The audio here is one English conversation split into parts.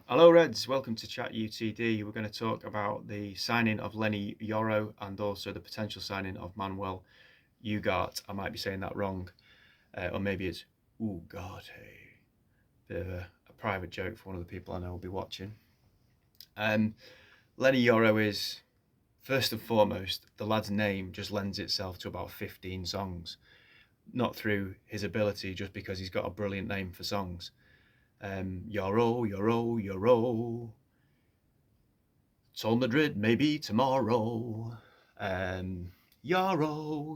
Hello Reds, welcome to Chat UTD. We're going to talk about the signing of Leny Yoro and also the potential signing of Manuel Ugarte. I might be saying that wrong, or maybe it's Ugarte. Bit of a private joke for one of the people I know will be watching. Leny Yoro is, first and foremost, the lad's name just lends itself to about 15 songs. Not through his ability, just because he's got a brilliant name for songs. Yoro, Yoro, Yoro. Sol Madrid, maybe tomorrow. Yoro,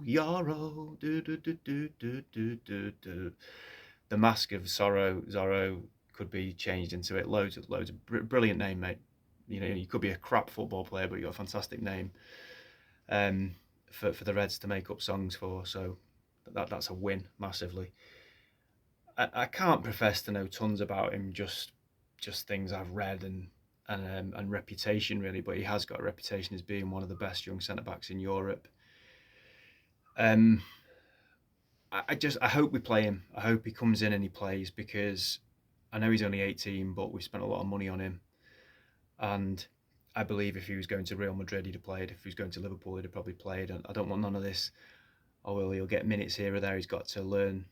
Yoro, do do do do do do do do. The Mask of Sorrow, Zorro could be changed into it. Loads of brilliant name, mate. You know, you could be a crap football player, but you got a fantastic name. For the Reds to make up songs for, so that's a win massively. I can't profess to know tons about him, just things I've read and reputation really, but he has got a reputation as being one of the best young centre backs in Europe. I hope we play him. I hope he comes in and he plays, because I know he's only 18, but we spent a lot of money on him, and I believe if he was going to Real Madrid, he'd have played. If he was going to Liverpool, he'd have probably played. And I don't want none of this. Oh well, he'll get minutes here or there. He's got to learn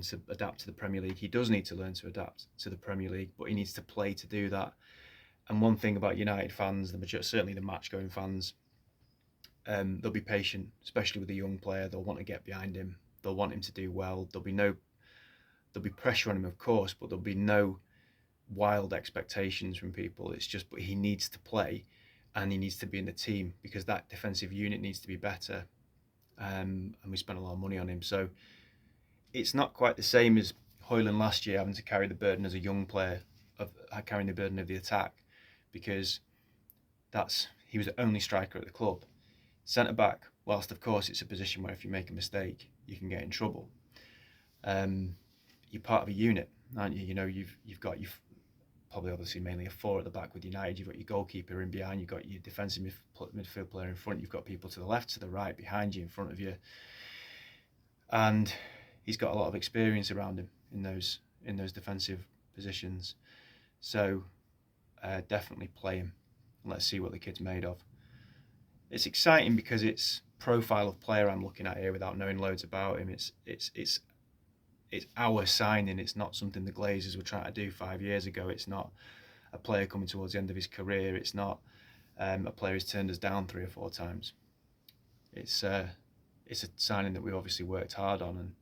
to adapt to the Premier League. He does need to learn to adapt to the Premier League, but he needs to play to do that. And one thing about United fans, certainly the match-going fans, they'll be patient, especially with a young player. They'll want to get behind him. They'll want him to do well. There'll be pressure on him, of course, but there'll be no wild expectations from people. It's just, but he needs to play, and he needs to be in the team, because that defensive unit needs to be better. And we spent a lot of money on him, so it's not quite the same as Højlund last year, having to carry the burden as a young player of carrying the burden of the attack, because he was the only striker at the club. Centre back, whilst of course it's a position where if you make a mistake you can get in trouble, you're part of a unit, aren't you? You know, you've probably obviously mainly a four at the back with United. You've got your goalkeeper in behind, you've got your defensive midfield player in front, you've got people to the left, to the right, behind you, in front of you, and he's got a lot of experience around him in those defensive positions. So definitely play him. Let's see what the kid's made of. It's exciting because it's profile of player I'm looking at here without knowing loads about him. It's our signing. It's not something the Glazers were trying to do 5 years ago. It's not a player coming towards the end of his career. It's not a player who's turned us down 3 or 4 times. It's a signing that we obviously worked hard on,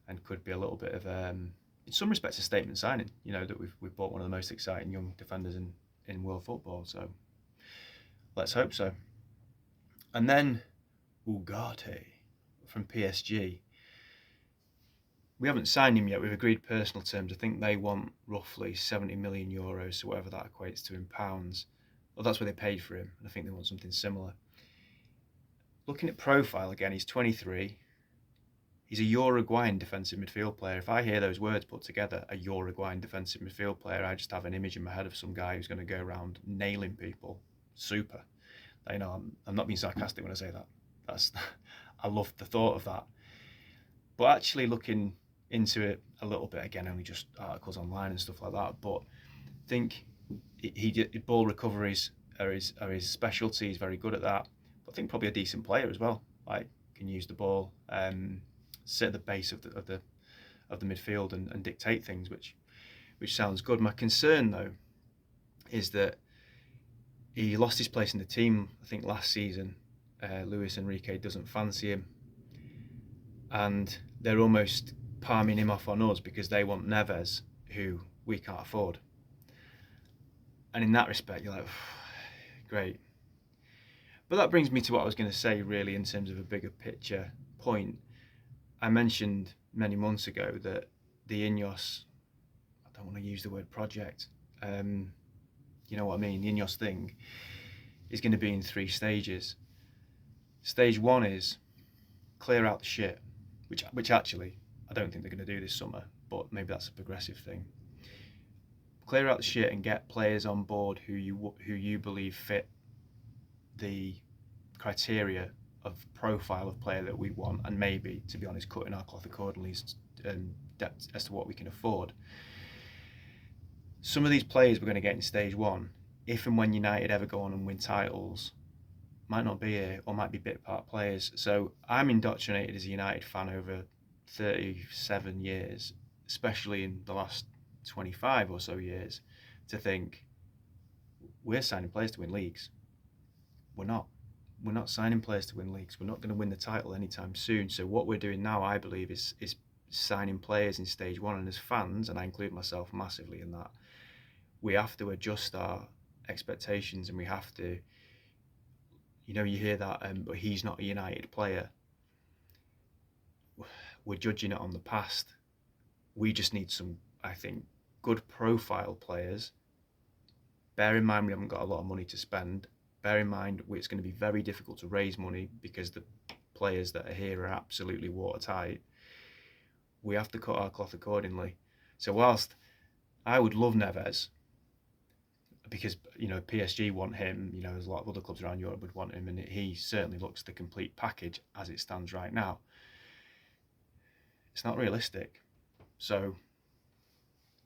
and could be a little bit of in some respects a statement signing. You know, that we've bought one of the most exciting young defenders in world football. So let's hope so. And then Ugarte from PSG. We haven't signed him yet. We've agreed personal terms. I think they want roughly 70 million euros, so whatever that equates to in pounds. Well, that's what they paid for him, and I think they want something similar. Looking at profile again, he's 23. He's a Uruguayan defensive midfield player. If I hear those words put together, a Uruguayan defensive midfield player, I just have an image in my head of some guy who's going to go around nailing people. Super. You know, I'm not being sarcastic when I say that. I love the thought of that. But actually looking into it a little bit, again, only just articles online and stuff like that, but I think ball recoveries are his specialty. He's very good at that. But I think probably a decent player as well. Like, can use the ball, sit at the base of the midfield and dictate things, which sounds good. My concern though is that he lost his place in the team, I think, last season. Luis Enrique doesn't fancy him, and they're almost palming him off on us because they want Neves, who we can't afford. And in that respect, you're like, great. But that brings me to what I was going to say, really, in terms of a bigger picture point. I mentioned many months ago that the Ineos, I don't want to use the word project, you know what I mean, the Ineos thing is going to be in 3 stages. Stage 1 is clear out the shit, which actually I don't think they're going to do this summer, but maybe that's a progressive thing. Clear out the shit and get players on board who you believe fit the criteria of profile of player that we want, and maybe, to be honest, cutting our cloth accordingly as to what we can afford. some of these players we're going to get in stage one, if and when United ever go on and win titles, might not be here or might be bit part players. So I'm indoctrinated as a United fan over 37 years, especially in the last 25 or so years, to think we're signing players to win leagues. We're not. We're not signing players to win leagues. We're not going to win the title anytime soon. So what we're doing now, I believe, is signing players in stage one. And as fans, and I include myself massively in that, we have to adjust our expectations, and we have to, you hear that, but he's not a United player. We're judging it on the past. We just need some, I think, good profile players. Bear in mind we haven't got a lot of money to spend. Bear in mind it's going to be very difficult to raise money because the players that are here are absolutely watertight. We have to cut our cloth accordingly. So whilst I would love Neves, because PSG want him, there's a lot of other clubs around Europe would want him, and he certainly looks the complete package as it stands right now. It's not realistic. So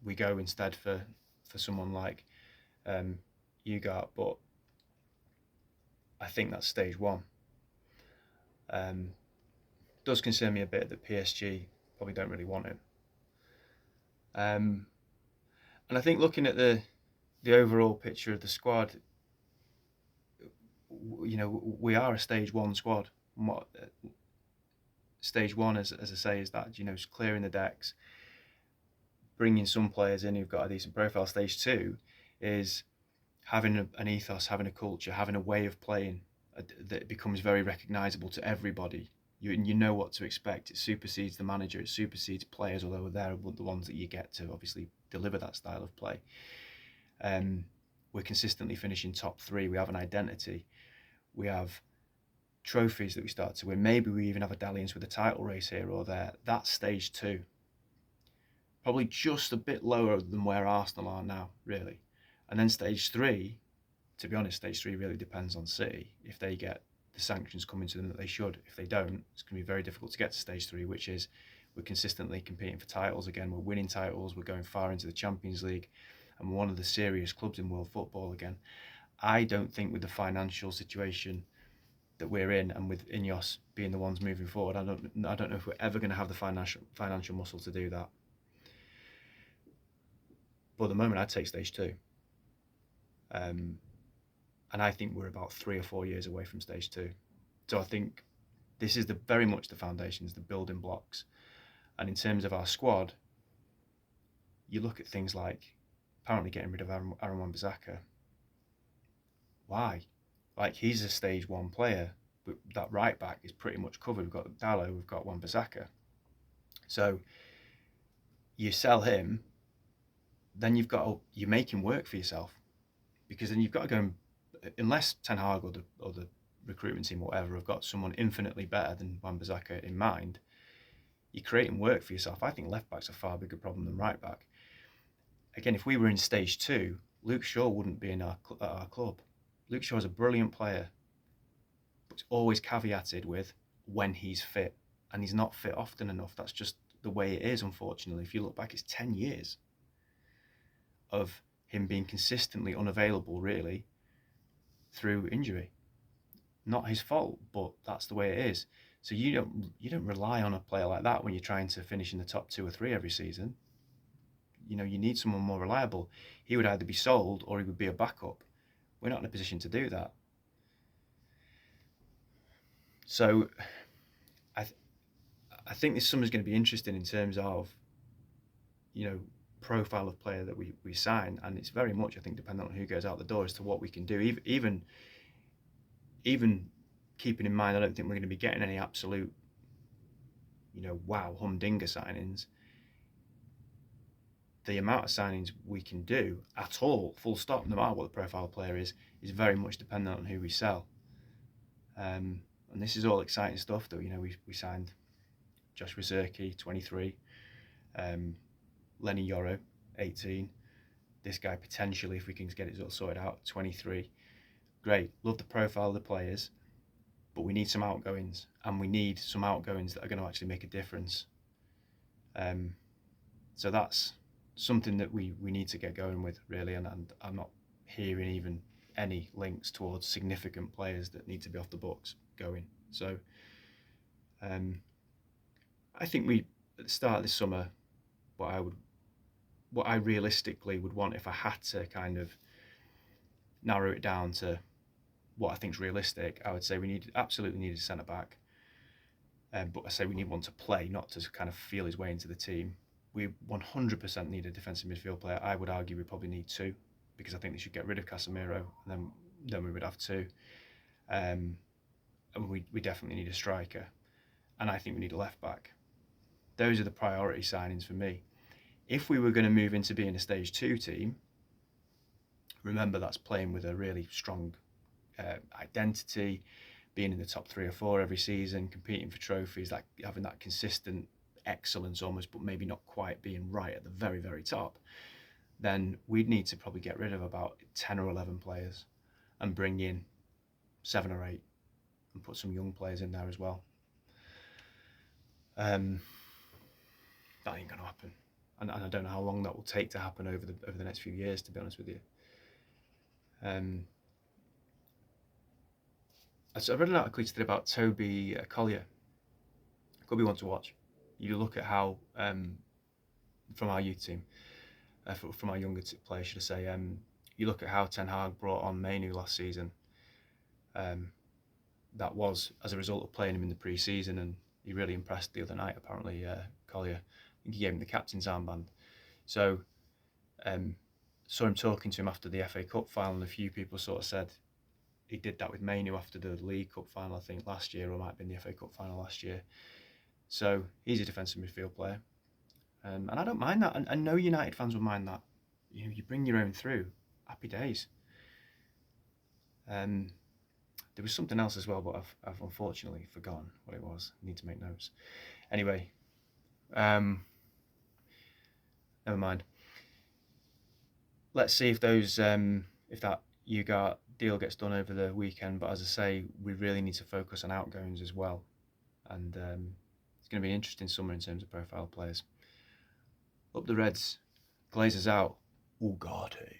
we go instead for someone like Ugarte, but I think that's stage one. Does concern me a bit that PSG probably don't really want him. And I think looking at the overall picture of the squad, we are a stage one squad. And what stage one, as I say, is that is clearing the decks, bringing some players in who've got a decent profile. Stage two is having an ethos, having a culture, having a way of playing that becomes very recognisable to everybody. You know what to expect. It supersedes the manager, it supersedes players, although they're the ones that you get to obviously deliver that style of play. We're consistently finishing top three. We have an identity. We have trophies that we start to win. Maybe we even have a dalliance with a title race here or there. That's stage two. Probably just a bit lower than where Arsenal are now, really. And then stage three, to be honest, stage three really depends on City. If they get the sanctions coming to them that they should, if they don't, it's going to be very difficult to get to stage three, which is we're consistently competing for titles again. We're winning titles. We're going far into the Champions League, and we're one of the serious clubs in world football again. I don't think with the financial situation that we're in, and with Ineos being the ones moving forward, I don't know if we're ever going to have the financial muscle to do that. But at the moment, I'd take stage two. And I think we're about 3 or 4 years away from stage two. So I think this is very much the foundations, the building blocks. And in terms of our squad, you look at things like apparently getting rid of Aaron Wan-Bissaka. Why? Like, he's a stage one player, but that right back is pretty much covered. We've got Dalot, we've got Wan-Bissaka. So you sell him, then you're making work for yourself, because then you've got to go and, unless Ten Hag or the recruitment team or whatever have got someone infinitely better than Wan-Bissaka in mind, you're creating work for yourself. I think left back's a far bigger problem than right back. Again, if we were in stage two, Luke Shaw wouldn't be at our club. Luke Shaw is a brilliant player, but it's always caveated with when he's fit, and he's not fit often enough. That's just the way it is, unfortunately. If you look back, it's 10 years of him being consistently unavailable, really, through injury. Not his fault, but that's the way it is. So you don't rely on a player like that when you're trying to finish in the top 2 or 3 every season. You need someone more reliable. He would either be sold or he would be a backup. We're not in a position to do that. So I think this summer's going to be interesting in terms of, profile of player that we sign, and it's very much, I think, dependent on who goes out the door as to what we can do. Even keeping in mind, I don't think we're going to be getting any absolute, wow, humdinger signings. The amount of signings we can do at all, full stop, no matter what the profile player is very much dependent on who we sell. And this is all exciting stuff, though. We signed Josh Wazirki, 23, Leny Yoro, 18. This guy potentially, if we can get it all sorted out, 23. Great, love the profile of the players, but we need some outgoings, and we need some outgoings that are going to actually make a difference. So that's something that we need to get going with, really. And I'm not hearing even any links towards significant players that need to be off the books going. So I think we, at the start of this summer, what I realistically would want, if I had to kind of narrow it down to what I think is realistic, I would say we absolutely need a centre back. But I say we need one to play, not to kind of feel his way into the team. We 100% need a defensive midfield player. I would argue we probably need two, because I think they should get rid of Casemiro, and then we would have two. And we definitely need a striker, and I think we need a left back. Those are the priority signings for me. If we were going to move into being a stage 2 team, remember that's playing with a really strong identity, being in the top 3 or 4 every season, competing for trophies, like having that consistent excellence almost, but maybe not quite being right at the very, very top, then we'd need to probably get rid of about 10 or 11 players and bring in 7 or 8 and put some young players in there as well. That ain't going to happen. And I don't know how long that will take to happen over the next few years, to be honest with you. So I read an article today about Toby Collier. Could be one to watch. You look at how, from our youth team, from our younger players, should I say, you look at how Ten Hag brought on Mainu last season. That was as a result of playing him in the pre-season, and he really impressed the other night, apparently, Collier. I think he gave him the captain's armband. So, saw him talking to him after the FA Cup final, and a few people sort of said he did that with Mainu after the League Cup final, I think, last year, or it might have been the FA Cup final last year. So he's a defensive midfield player. And I don't mind that. And no United fans will mind that. You bring your own through. Happy days. There was something else as well, but I've unfortunately forgotten what it was. I need to make notes. Anyway, never mind. Let's see if if that Ugarte deal gets done over the weekend. But as I say, we really need to focus on outgoings as well. And it's going to be an interesting summer in terms of profile players. Up the Reds, Glazers out, Ugarte.